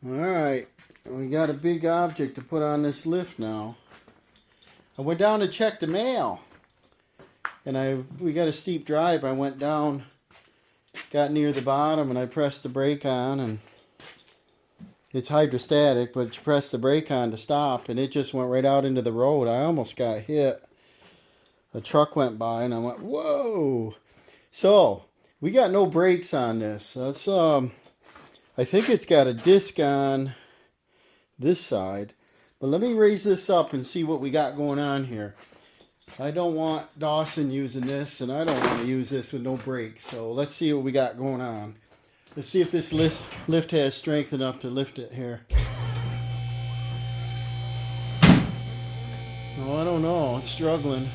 Alright, we got a big object to put on this lift now. I went down to check the mail. And we got a steep drive. I went down, got near the bottom, and I pressed the brake on, and it's hydrostatic, but you press the brake on to stop, and it just went right out into the road. I almost got hit. A truck went by, and I went, whoa! So, we got no brakes on this. That's, I think it's got a disc on this side. But let me raise this up and see what we got going on here. I don't want Dawson using this, and I don't want to use this with no brakes. So let's see what we got going on. Let's see if this lift has strength enough to lift it here. Oh, I don't know. It's struggling.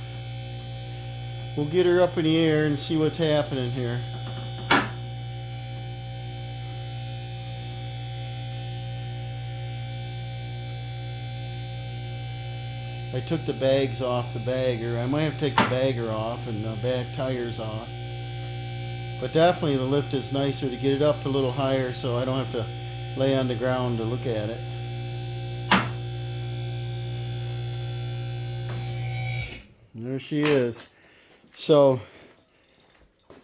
We'll get her up in the air and see what's happening here. I took the bags off the bagger. I might have to take the bagger off and the back tires off. But definitely the lift is nicer to get it up a little higher so I don't have to lay on the ground to look at it. And there she is. So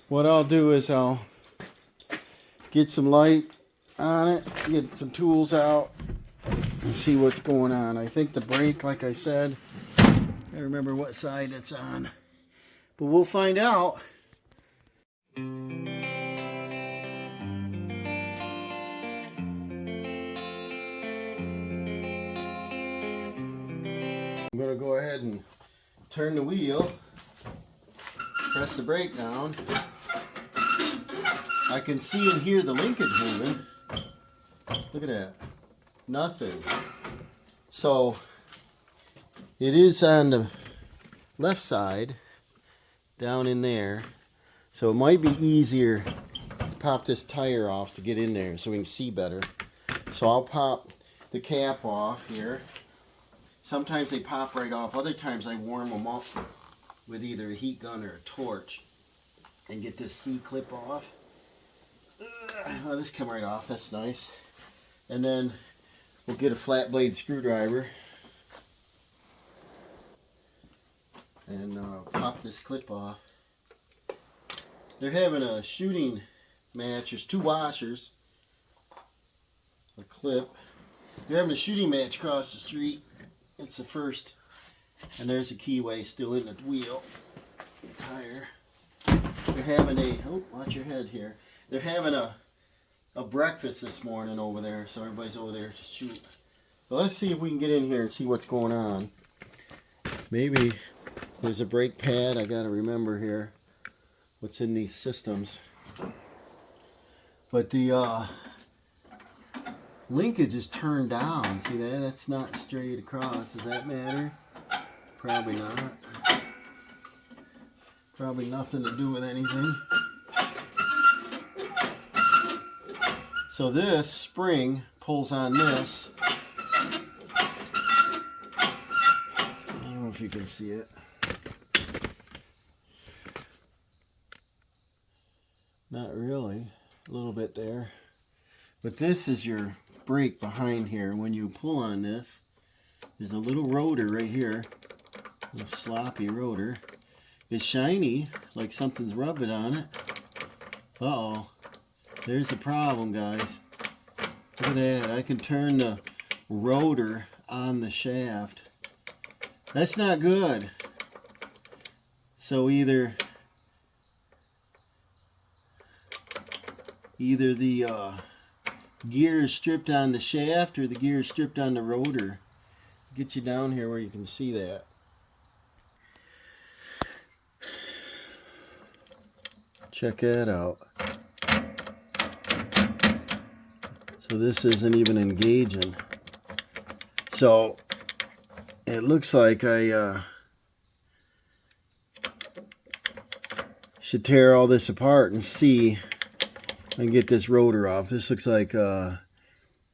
what I'll do is I'll get some light on it, get some tools out, and see what's going on. I think the brake, like I said, I remember what side it's on, but we'll find out. I'm going to go ahead and turn the wheel, press the brake down. I can see and hear the linkage moving. Look at that. Nothing. So it is on the left side down in there, so it might be easier to pop this tire off to get in there so we can see better. So I'll pop the cap off here. Sometimes they pop right off, other times I warm them up with either a heat gun or a torch and get this C-clip off. Oh, this came right off. That's nice. And then we'll get a flat blade screwdriver and pop this clip off. They're having a shooting match. There's two washers, a clip. They're having a shooting match across the street. It's the first. And there's a keyway still in the wheel. The tire. They're having a, oh, watch your head here. They're having a breakfast this morning over there, so everybody's over there to shoot. But let's see if we can get in here and see what's going on. Maybe there's a brake pad. I gotta remember here what's in these systems. But the linkage is turned down. See that? That's not straight across. Does that matter? Probably not. Probably nothing to do with anything. So this spring pulls on this. I don't know if you can see it. Not really. A little bit there. But this is your brake behind here. When you pull on this, there's a little rotor right here. A little sloppy rotor. It's shiny, like something's rubbing on it. Uh-oh. There's a problem, guys. Look at that. I can turn the rotor on the shaft. That's not good. So either the gear is stripped on the shaft or the gear is stripped on the rotor. Get you down here where you can see that. Check that out. So this isn't even engaging. So it looks like I should tear all this apart and see and get this rotor off. This looks like don't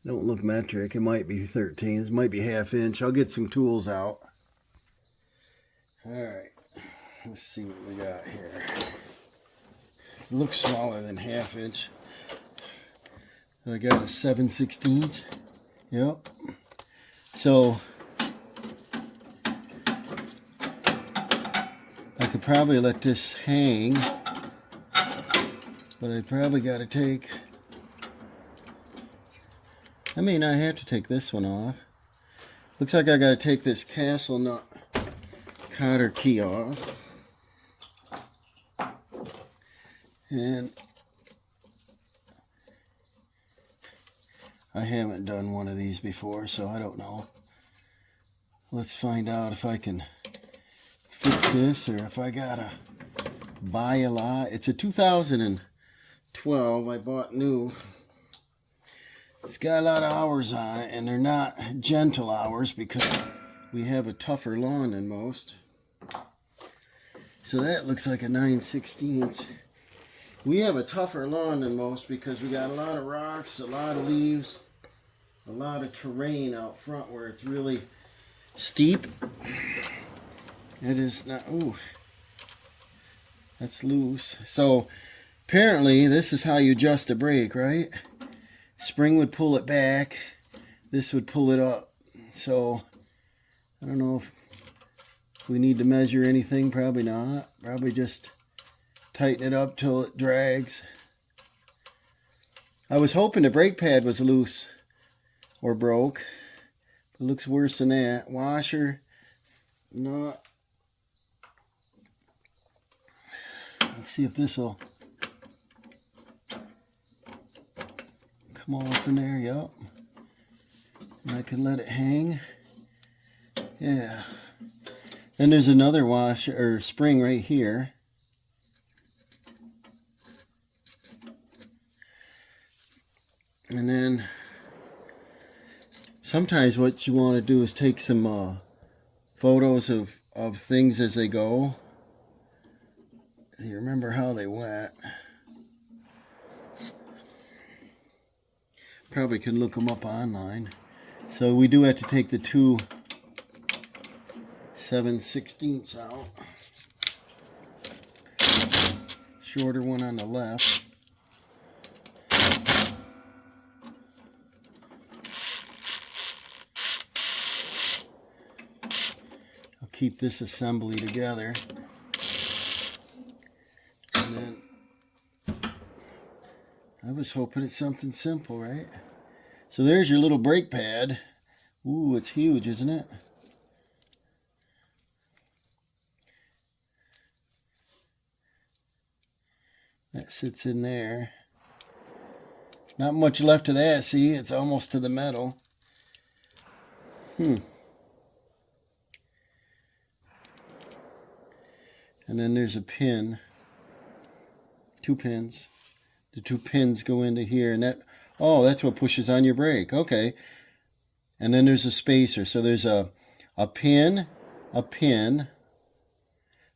look metric. It might be 13. This might be 1/2 inch. I'll get some tools out. Alright, let's see what we got here. It looks smaller than 1/2 inch. I got a 7/16. Yep. So I could probably let this hang, but I probably got to take, I may not have to take this one off. Looks like I got to take this castle nut cotter key off. And I haven't done one of these before, so I don't know. Let's find out if I can fix this or if I gotta buy a lot. It's a 2012. I bought new. It's got a lot of hours on it, and they're not gentle hours because we have a tougher lawn than most. So that looks like a 9/16. We have a tougher lawn than most because we got a lot of rocks, a lot of leaves, a lot of terrain out front where it's really steep. It is not, ooh, that's loose. So apparently this is how you adjust a brake, right? Spring would pull it back, this would pull it up. So I don't know if we need to measure anything, probably not. Probably just tighten it up till it drags. I was hoping the brake pad was loose or broke. It looks worse than that. Washer, not. Let's see if this will come off in there. Yup. And I can let it hang. Yeah. Then there's another washer or spring right here. And then sometimes what you want to do is take some photos of things as they go. You remember how they went. Probably can look them up online. So we do have to take the two 7/16 out. Shorter one on the left. I'll keep this assembly together. And then I was hoping it's something simple, right? So there's your little brake pad. Ooh, it's huge, isn't it? That sits in there. Not much left of that, see? It's almost to the metal. And then there's a pin. 2 pins. The 2 pins go into here, and that, oh, that's what pushes on your brake. Okay. And then there's a spacer. So there's a pin, a pin.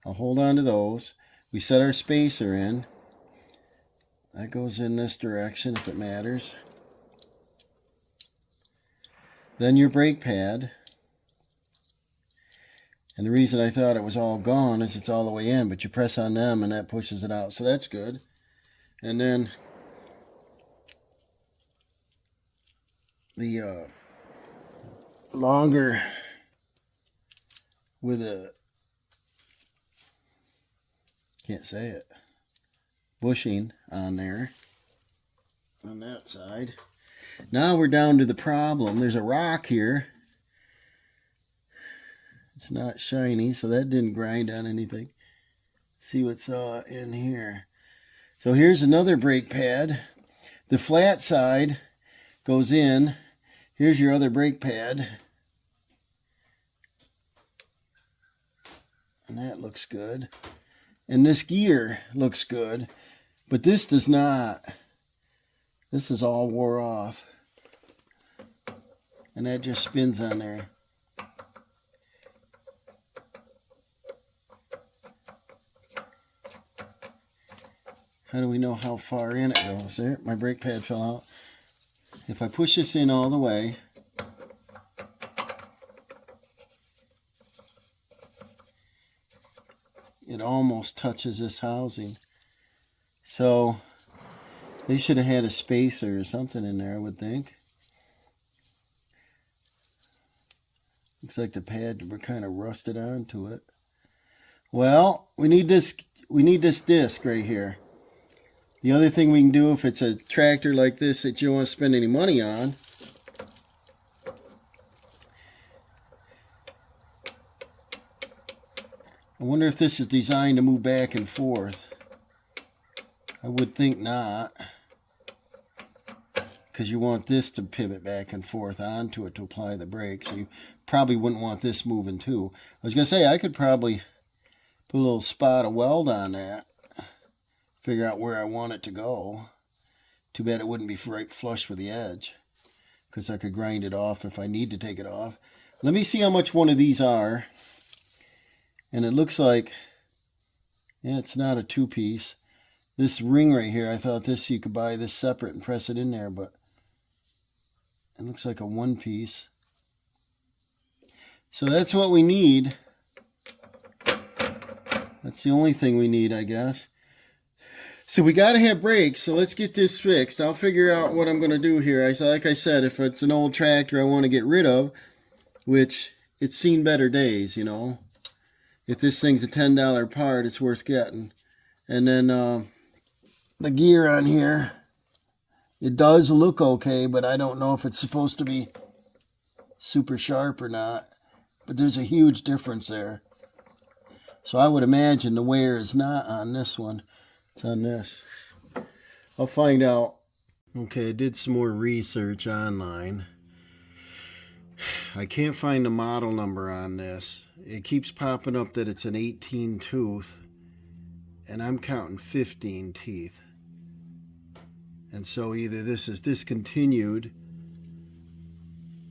I'll hold on to those. We set our spacer in. That goes in this direction if it matters. Then your brake pad. And the reason I thought it was all gone is it's all the way in, but you press on them and that pushes it out. So that's good. And then the longer with a, can't say it, bushing on there on that side. Now we're down to the problem. There's a rock here. It's not shiny, so that didn't grind on anything. See what's in here. So here's another brake pad. The flat side goes in. Here's your other brake pad. And that looks good. And this gear looks good, but this does not. This is all wore off. And that just spins on there. How do we know how far in it goes? There, my brake pad fell out. If I push this in all the way, it almost touches this housing. So they should have had a spacer or something in there, I would think. Looks like the pad kind of rusted onto it. Well, we need this disc right here. The other thing we can do if it's a tractor like this that you don't want to spend any money on, I wonder if this is designed to move back and forth. I would think not, because you want this to pivot back and forth onto it to apply the brake, so you probably wouldn't want this moving too. I was going to say, I could probably put a little spot of weld on that, figure out where I want it to go. Too bad it wouldn't be right flush with the edge, because I could grind it off if I need to take it off. Let me see how much one of these are. And it looks like, yeah, it's not a two-piece. This ring right here, I thought this you could buy this separate and press it in there, but it looks like a one-piece. So that's what we need. That's the only thing we need, I guess. So we got to have brakes, so let's get this fixed. I'll figure out what I'm going to do here. Like I said, if it's an old tractor I want to get rid of, which it's seen better days, you know. If this thing's a $10 part, it's worth getting. And then the gear on here, it does look okay, but I don't know if it's supposed to be super sharp or not. But there's a huge difference there. So I would imagine the wear is not on this one. It's on this. I'll find out. Okay, I did some more research online. I can't find the model number on this. It keeps popping up that it's an 18 tooth, and I'm counting 15 teeth. And so either this is discontinued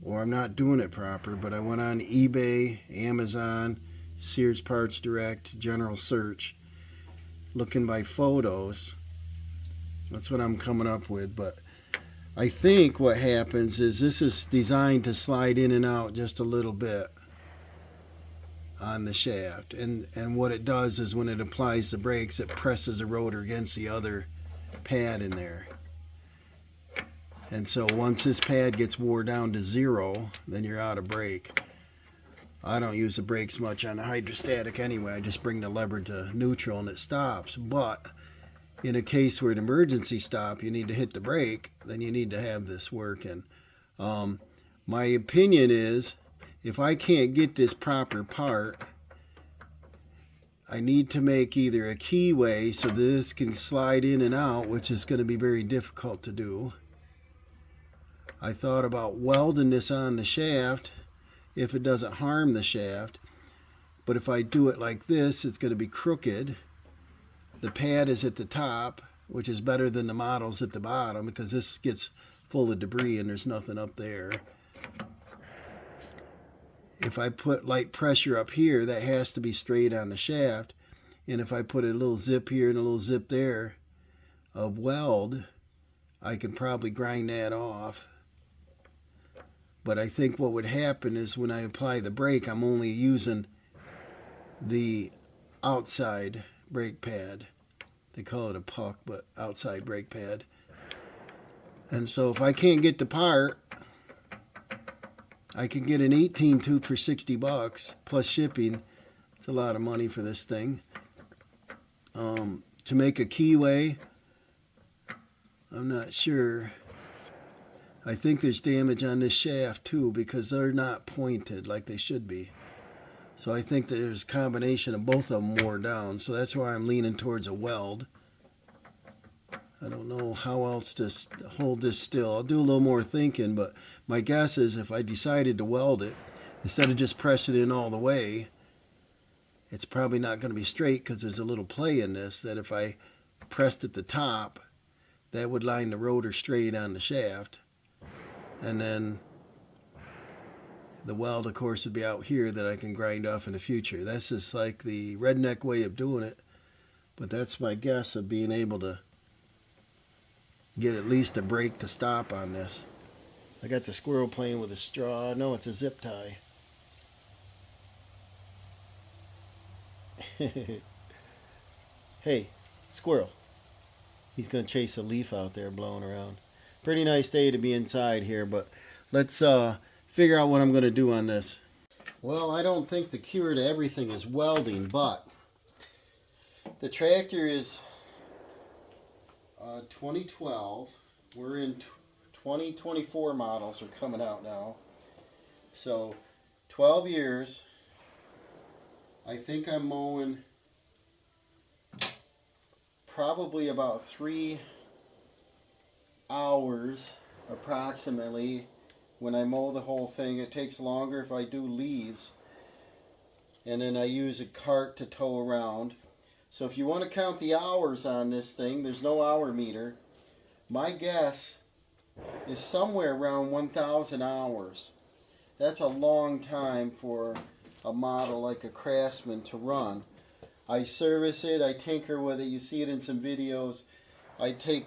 or I'm not doing it proper, but I went on eBay, Amazon, Sears Parts Direct, General Search, looking by photos. That's what I'm coming up with, but I think what happens is this is designed to slide in and out just a little bit on the shaft, and what it does is when it applies the brakes, it presses the rotor against the other pad in there. And so once this pad gets wore down to 0, then you're out of brake. I don't use the brakes much on the hydrostatic anyway. I just bring the lever to neutral and it stops. But in a case where an emergency stop, you need to hit the brake, then you need to have this working. My opinion is, if I can't get this proper part, I need to make either a keyway so this can slide in and out, which is going to be very difficult to do. I thought about welding this on the shaft if it doesn't harm the shaft, but if I do it like this, it's going to be crooked. The pad is at the top, which is better than the models at the bottom, because this gets full of debris and there's nothing up there. If I put light pressure up here, that has to be straight on the shaft. And if I put a little zip here and a little zip there of weld, I can probably grind that off. But I think what would happen is when I apply the brake, I'm only using the outside brake pad. They call it a puck, but outside brake pad. And so if I can't get the part, I can get an 18 tooth for $60 plus shipping. It's a lot of money for this thing. To make a keyway, I'm not sure. I think there's damage on this shaft too, because they're not pointed like they should be. So I think there's a combination of both of them wore down. So that's why I'm leaning towards a weld. I don't know how else to hold this still. I'll do a little more thinking, but my guess is if I decided to weld it, instead of just pressing it in all the way, it's probably not going to be straight because there's a little play in this, that if I pressed at the top, that would line the rotor straight on the shaft. And then the weld, of course, would be out here that I can grind off in the future. That's just like the redneck way of doing it. But that's my guess of being able to get at least a brake to stop on this. I got the squirrel playing with a straw. No, it's a zip tie. Hey, squirrel. He's going to chase a leaf out there blowing around. Pretty nice day to be inside here, but let's figure out what I'm going to do on this. Well, I don't think the cure to everything is welding, but the tractor is 2012. We're in 2024 models are coming out now. So 12 years. I think I'm mowing probably about 3 hours approximately when I mow the whole thing. It takes longer if I do leaves. And then I use a cart to tow around. So if you want to count the hours on this thing, there's no hour meter. My guess is somewhere around 1,000 hours. That's a long time for a model like a Craftsman to run. I service it, I tinker with it. You see it in some videos. I take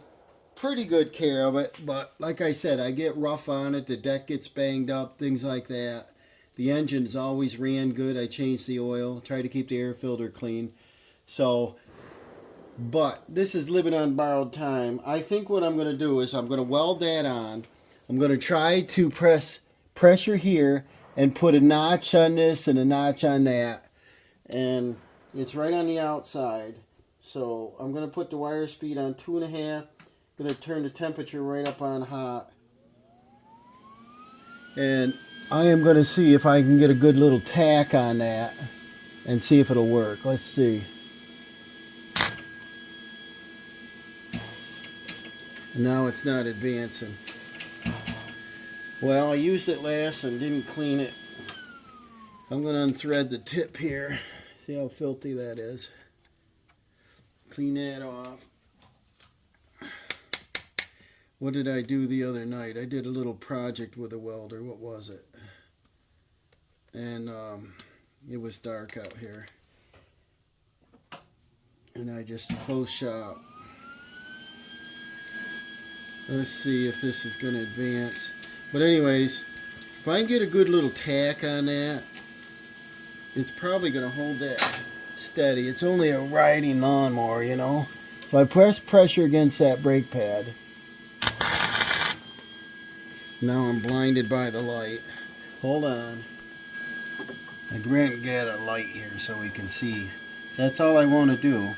pretty good care of it, but like I said, I get rough on it. The deck gets banged up, things like that. The engine's always ran good. I change the oil, try to keep the air filter clean. So, but this is living on borrowed time. I think what I'm going to do is I'm going to weld that on. I'm going to try to press pressure here and put a notch on this and a notch on that. And it's right on the outside. So I'm going to put the wire speed on 2.5. Going to turn the temperature right up on hot. And I am going to see if I can get a good little tack on that and see if it'll work. Let's see. Now it's not advancing. Well, I used it last and didn't clean it. I'm going to unthread the tip here. See how filthy that is. Clean that off. What did I do the other night? I did a little project with a welder. What was it? And it was dark out here. And I just closed shop. Let's see if this is going to advance. But anyways, if I can get a good little tack on that, it's probably going to hold that steady. It's only a riding lawnmower, you know. So I press pressure against that brake pad. Now I'm blinded by the light. Hold on. I grant and get a light here so we can see. So that's all I want to do.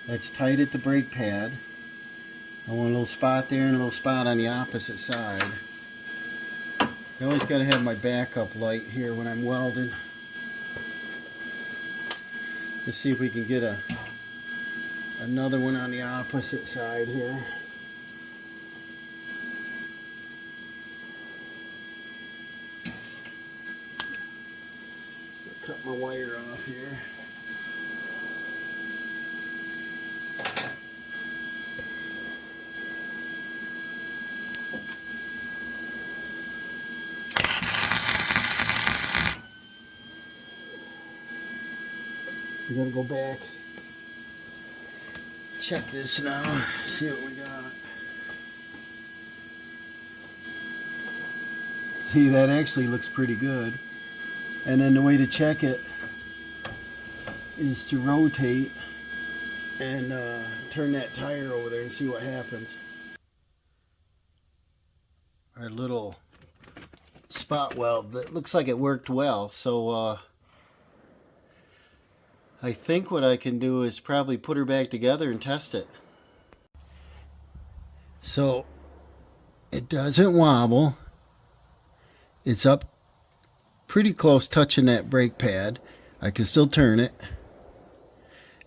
That's tight at the brake pad. I want a little spot there and a little spot on the opposite side. I always got to have my backup light here when I'm welding. Let's see if we can get another one on the opposite side here. Cut my wire off here. We gotta go back, check this now, see what we got. See, that actually looks pretty good. And then the way to check it is to rotate and turn that tire over there and see what happens. Our little spot weld, that looks like it worked well. So I think what I can do is probably put her back together and test it. So it doesn't wobble. It's up pretty close, touching that brake pad. I can still turn it.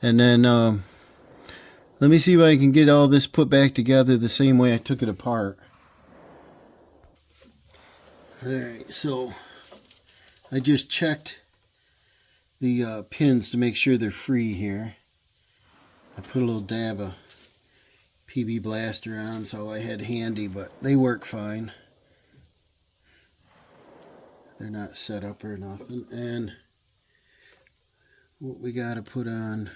And then let me see if I can get all this put back together the same way I took it apart. Alright, so I just checked the pins to make sure they're free here. I put a little dab of PB Blaster on them, that's all I had handy, but they work fine. They're not set up or nothing. And what we got to put on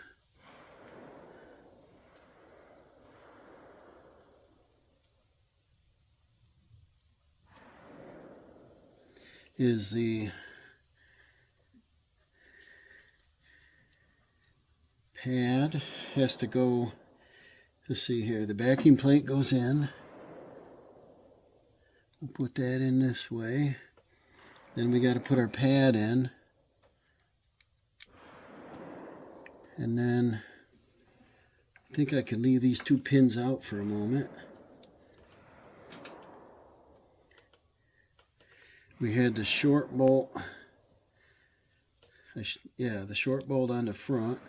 is the pad. Has to go, let's see here, the backing plate goes in. We'll put that in this way. Then we got to put our pad in. And then I think I can leave these 2 pins out for a moment. We had the short bolt. The short bolt on the front.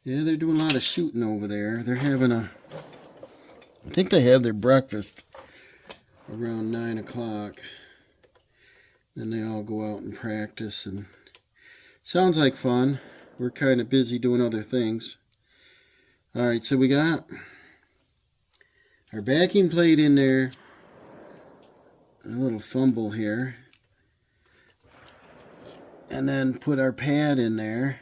Yeah, they're doing a lot of shooting over there. They're having I think they have their breakfast around 9 o'clock. Then they all go out and practice, and sounds like fun. We're kind of busy doing other things. Alright, so we got our backing plate in there. A little fumble here. And then put our pad in there.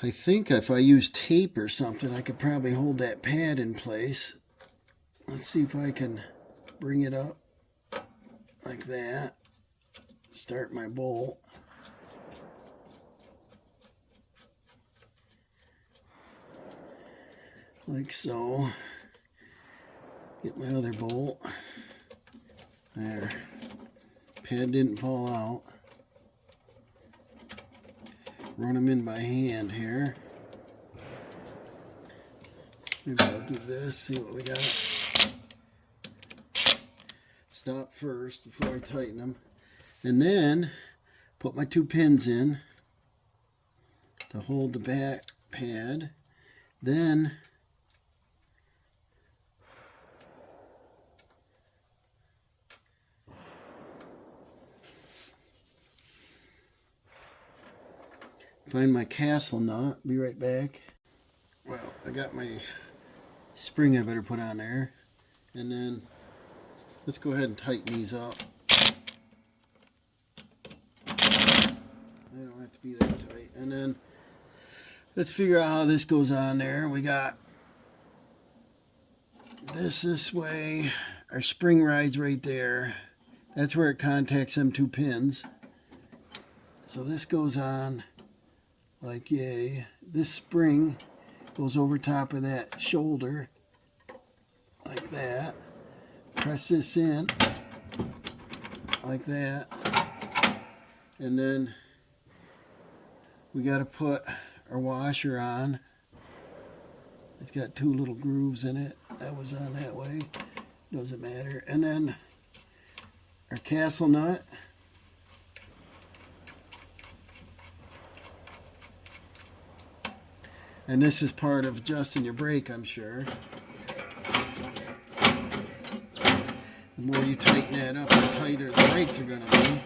I think if I use tape or something, I could probably hold that pad in place. Let's see if I can bring it up like that. Start my bolt. Like so. Get my other bolt. There. Pad didn't fall out. Run them in by hand here. Maybe I'll do this, see what we got. Stop first before I tighten them. And then put my 2 pins in to hold the back pad. Then find my castle nut. Be right back. Well, I got my spring I better put on there. And then let's go ahead and tighten these up. They don't have to be that tight. And then let's figure out how this goes on there. We got this way. Our spring rides right there. That's where it contacts them 2 pins. So this goes on like yay. This spring goes over top of that shoulder like that. Press this in like that. And then we got to put our washer on. It's got 2 little grooves in it. That was on that way. Doesn't matter. And then our castle nut. And this is part of adjusting your brake, I'm sure. The more you tighten that up, the tighter the brakes are going to be.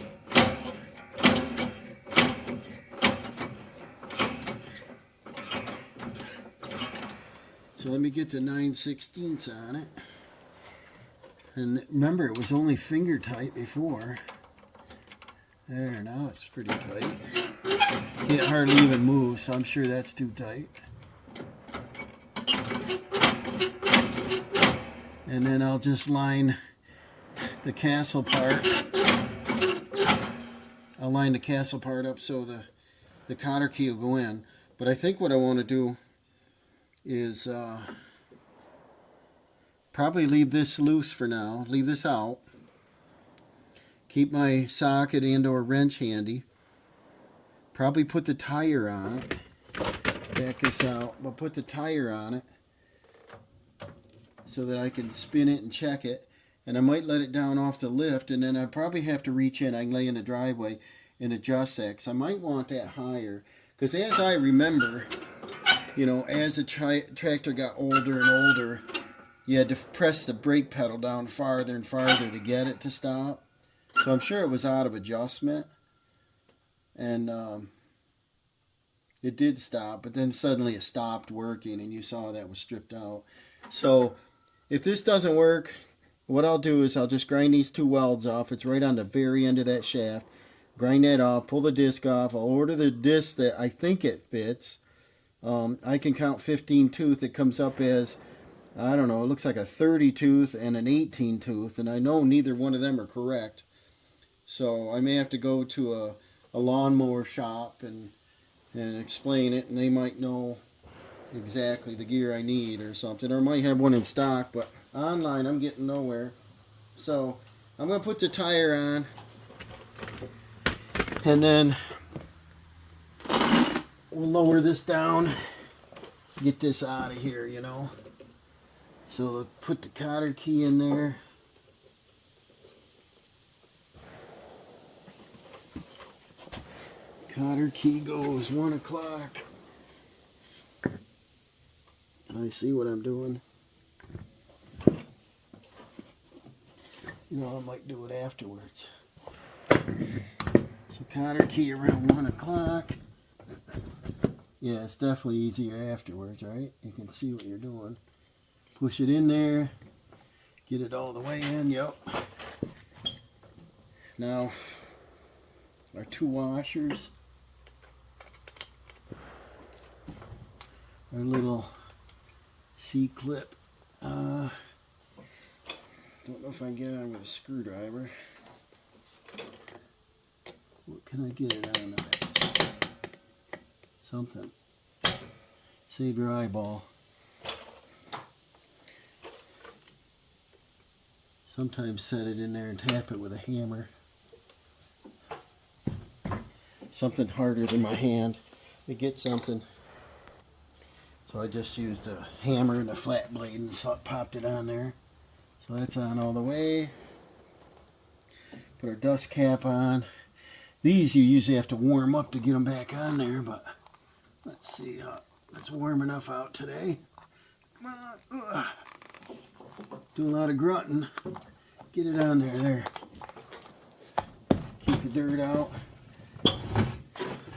So let me get the 9/16 on it. And remember, it was only finger tight before. There, now it's pretty tight. Can't hardly even move, so I'm sure that's too tight. And then I'll just line the castle part. I'll line the castle part up so the cotter key will go in. But I think what I want to do is probably leave this loose for now. Leave this out. Keep my socket and or wrench handy. Probably put the tire on it. Back this out. But put the tire on it so that I can spin it and check it. And I might let it down off the lift, and then I probably have to reach in. I can lay in the driveway and adjust that, because I might want that higher. Because as I remember, you know, as the tractor got older and older, you had to press the brake pedal down farther and farther to get it to stop. So I'm sure it was out of adjustment. And it did stop, but then suddenly it stopped working, and you saw that was stripped out. So if this doesn't work, what I'll do is I'll just grind these 2 welds off. It's right on the very end of that shaft. Grind that off, pull the disc off. I'll order the disc that I think it fits. I can count 15 tooth. It comes up as, I don't know, it looks like a 30 tooth and an 18 tooth, and I know neither one of them are correct. So I may have to go to a lawnmower shop and explain it, and they might know exactly the gear I need or something, or might have one in stock, but online I'm getting nowhere. So I'm going to put the tire on, and then we'll lower this down, get this out of here, you know. So we'll put the cotter key in there. Cotter key goes 1 o'clock. I see what I'm doing. You know, I might do it afterwards. So cotter key around 1 o'clock. Yeah, it's definitely easier afterwards, right? You can see what you're doing. Push it in there. Get it all the way in, yep. Now, our 2 washers. Our little C-clip. Don't know if I can get it on with a screwdriver. What can I get it on with? Something. Save your eyeball. Sometimes set it in there and tap it with a hammer. Something harder than my hand. To get something. So I just used a hammer and a flat blade and popped it on there. So that's on all the way. Put our dust cap on. These you usually have to warm up to get them back on there, but let's see. It's warm enough out today. Come on. Do a lot of grunting. Get it on there. Keep the dirt out.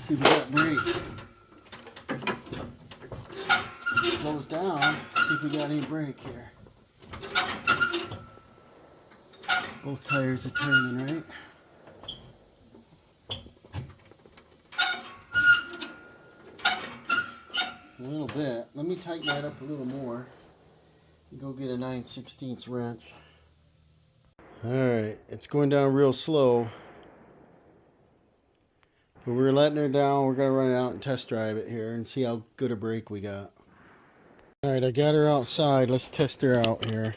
See if we got brakes. Slows down. See if we got any brake here. Both tires are turning, right? A little bit. Let me tighten that up a little more. Go get a 9/16 wrench. Alright, it's going down real slow. But we're letting her down. We're going to run it out and test drive it here and see how good a brake we got. Alright, I got her outside. Let's test her out here.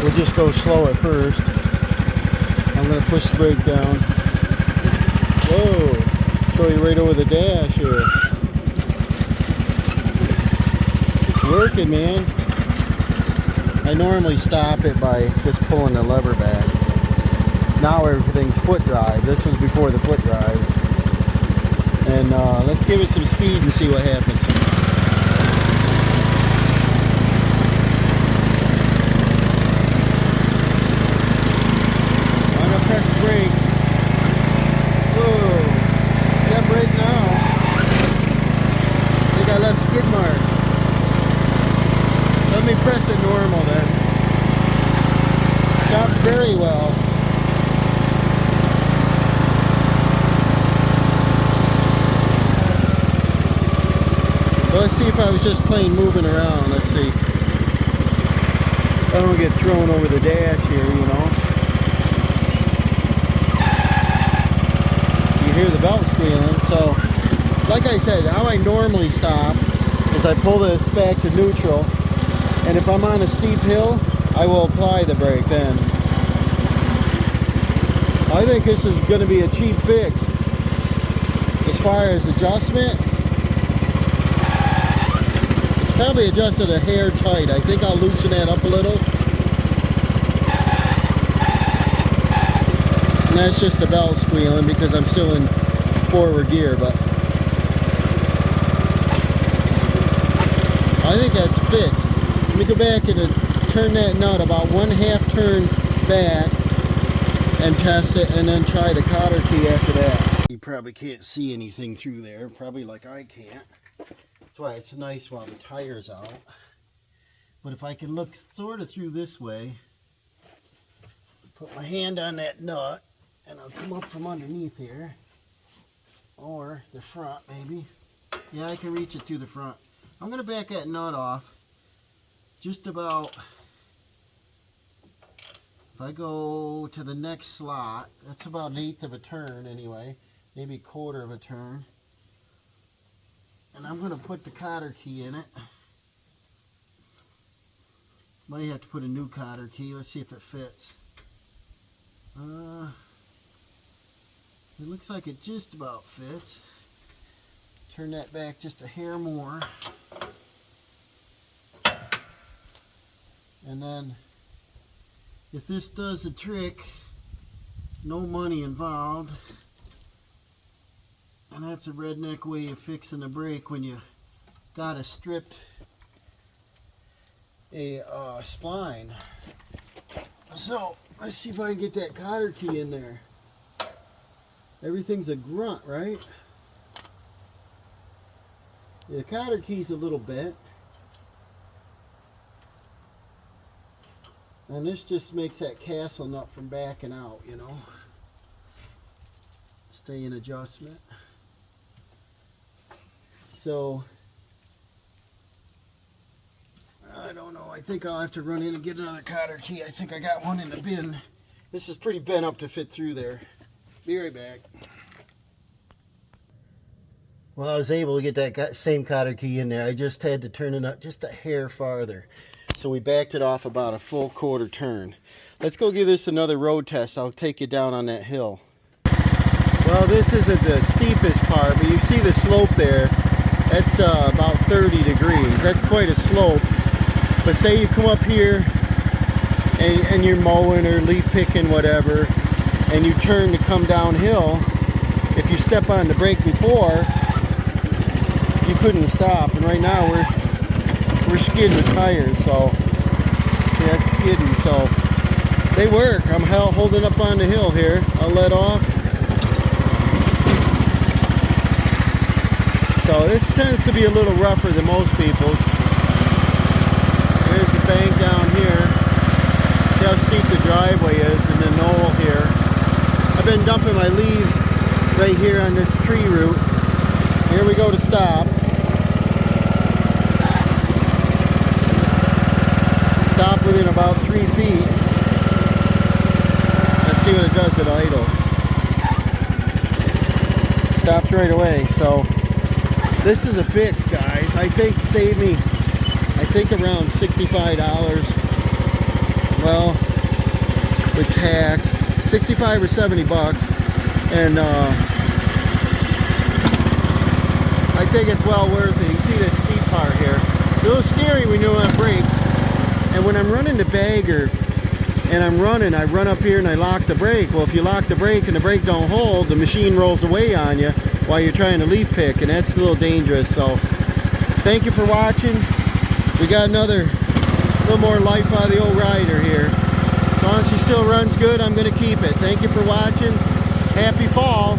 We'll just go slow at first. I'm going to push the brake down. Whoa! Show you right over the dash here. It's working, man. I normally stop it by just pulling the lever back. Now everything's foot drive. This was before the foot drive. And let's give it some speed and see what happens. I'm gonna press the brake. Whoa! I got brake now. I think I left skid marks. Let me press it normal then. Stops very well. Let's see if I was just plain moving around. Let's see. I don't get thrown over the dash here, you know. You hear the belt squealing. So, like I said, how I normally stop is I pull this back to neutral. And if I'm on a steep hill, I will apply the brake then. I think this is going to be a cheap fix. As far as adjustment, probably adjusted a hair tight. I think I'll loosen that up a little. And that's just the belt squealing because I'm still in forward gear, but I think that's fixed. Let me go back and turn that nut about 1/2 turn back and test it, and then try the cotter key after that. You probably can't see anything through there, probably like I can't. That's why it's nice while the tire's out. But if I can look sort of through this way, put my hand on that nut, and I'll come up from underneath here. Or the front, maybe. Yeah, I can reach it through the front. I'm going to back that nut off just about If I go to the next slot, that's about 1/8 of a turn anyway, maybe 1/4 of a turn. And I'm going to put the cotter key in it. Might have to put a new cotter key. Let's see if it fits. It looks like it just about fits. Turn that back just a hair more. And then, if this does the trick, no money involved. And that's a redneck way of fixing a brake when you got a stripped spline. So, let's see if I can get that cotter key in there. Everything's a grunt, right? The cotter key's a little bent. And this just makes that castle nut from backing out, you know. Stay in adjustment. So, I don't know. I think I'll have to run in and get another cotter key. I think I got one in the bin. This is pretty bent up to fit through there. Be right back. Well, I was able to get that same cotter key in there. I just had to turn it up just a hair farther. So we backed it off about a full 1/4 turn. Let's go give this another road test. I'll take you down on that hill. Well, this isn't the steepest part, but you see the slope there. That's about 30 degrees. That's quite a slope. But say you come up here and you're mowing or leaf picking, whatever, and you turn to come downhill. If you step on the brake before, you couldn't stop. And right now we're skidding the tires. So see, that's skidding. So they work. I'm holding up on the hill here. I'll let off. So this tends to be a little rougher than most people's. There's a bank down here. See how steep the driveway is, and the knoll here. I've been dumping my leaves right here on this tree root. Here we go to stop. Stop within about 3 feet. Let's see what it does at idle. Stops right away. So this is a fix, guys. I think saved me, around $65. Well, with tax, 65 or 70 bucks. And I think it's well worth it. You can see this steep part here. It's a little scary when you don't have brakes. And when I'm running the bagger and I run up here and I lock the brake. Well, if you lock the brake and the brake don't hold, the machine rolls away on you while you're trying to leaf pick, and that's a little dangerous. So thank you for watching. We got another little more life out of the old rider here. As long as she still runs good, I'm going to keep it. Thank you for watching. Happy fall.